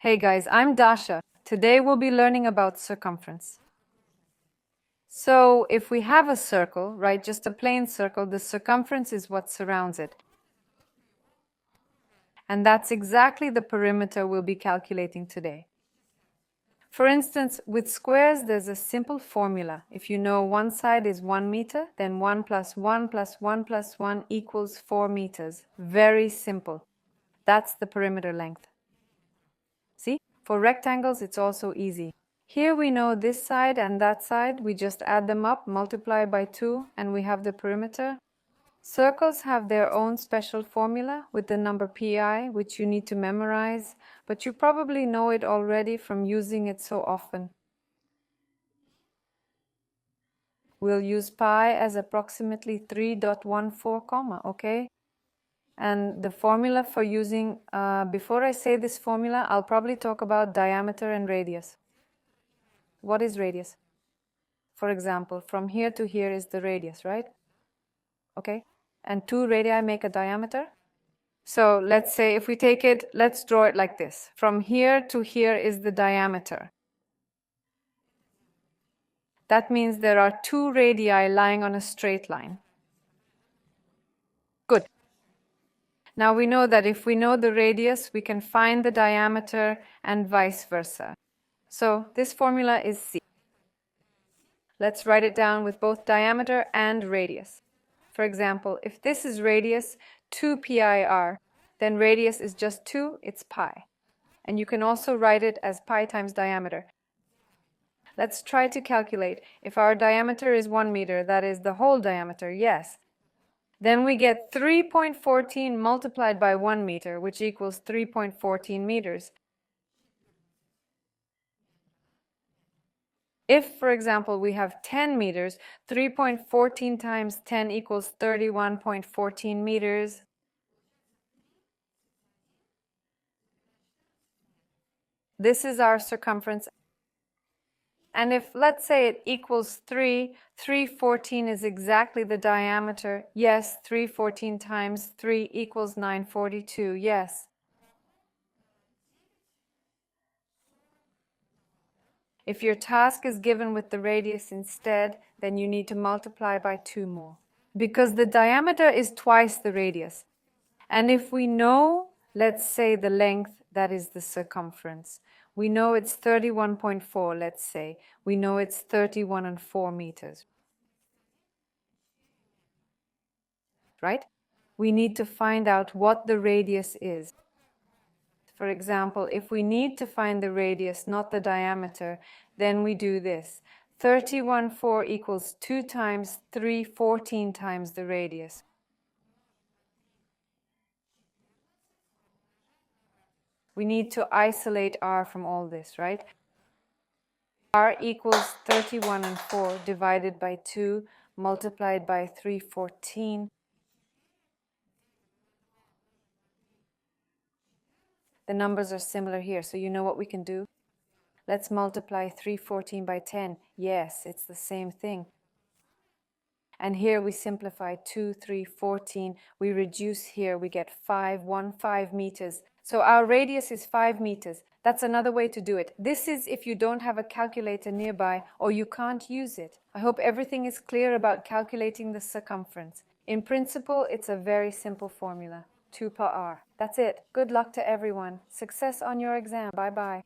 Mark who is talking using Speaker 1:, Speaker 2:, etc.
Speaker 1: Hey guys, I'm Dasha. Today we'll be learning about circumference. So if we have a circle, right, just a plain circle, the circumference is what surrounds it. And that's exactly the perimeter we'll be calculating today. For instance, with squares, there's a simple formula. If you know one side is 1 meter, then 1 plus 1 plus 1 plus 1 equals 4 meters. Very simple. That's the perimeter length. See? For rectangles, it's also easy. Here we know this side and that side. We just add them up, multiply by 2, and we have the perimeter. Circles have their own special formula with the number pi, which you need to memorize, but you probably know it already from using it so often. We'll use pi as approximately 3.14 comma, okay? And the formula for using, before I say this formula, I'll probably talk about diameter and radius. What is radius? For example, from here to here is the radius, right? Okay, and 2 radii make a diameter. So let's say if we take it, let's draw it like this. From here to here is the diameter. That means there are 2 radii lying on a straight line. Good. Now we know that if we know the radius, we can find the diameter and vice versa. So this formula is C. Let's write it down with both diameter and radius. For example, if this is radius 2 pi, then radius is just 2, it's pi. And you can also write it as pi times diameter. Let's try to calculate. If our diameter is 1 meter, that is the whole diameter, yes. Then we get 3.14 multiplied by 1 meter, which equals 3.14 meters. If, for example, we have 10 meters, 3.14 times 10 equals 31.14 meters. This is our circumference. And if, let's say, it equals 3, 314 is exactly the diameter. Yes, 314 times 3 equals 942. Yes. If your task is given with the radius instead, then you need to multiply by 2 more. Because the diameter is twice the radius. And if we know, let's say, the length, that is the circumference. We know it's 31.4, let's say. We know it's 31.4 meters. Right? We need to find out what the radius is. For example, if we need to find the radius, not the diameter, then we do this. 31.4 equals 2 times 314 times the radius. We need to isolate r from all this, right? R equals 31.4 divided by 2 multiplied by 314. The numbers are similar here, so you know what we can do? Let's multiply 314 by 10. Yes, it's the same thing. And here we simplify 2, 3, 14. We reduce here, we get 5 meters. So our radius is 5 meters. That's another way to do it. This is if you don't have a calculator nearby or you can't use it. I hope everything is clear about calculating the circumference. In principle, it's a very simple formula. 2 per r. That's it. Good luck to everyone. Success on your exam. Bye-bye.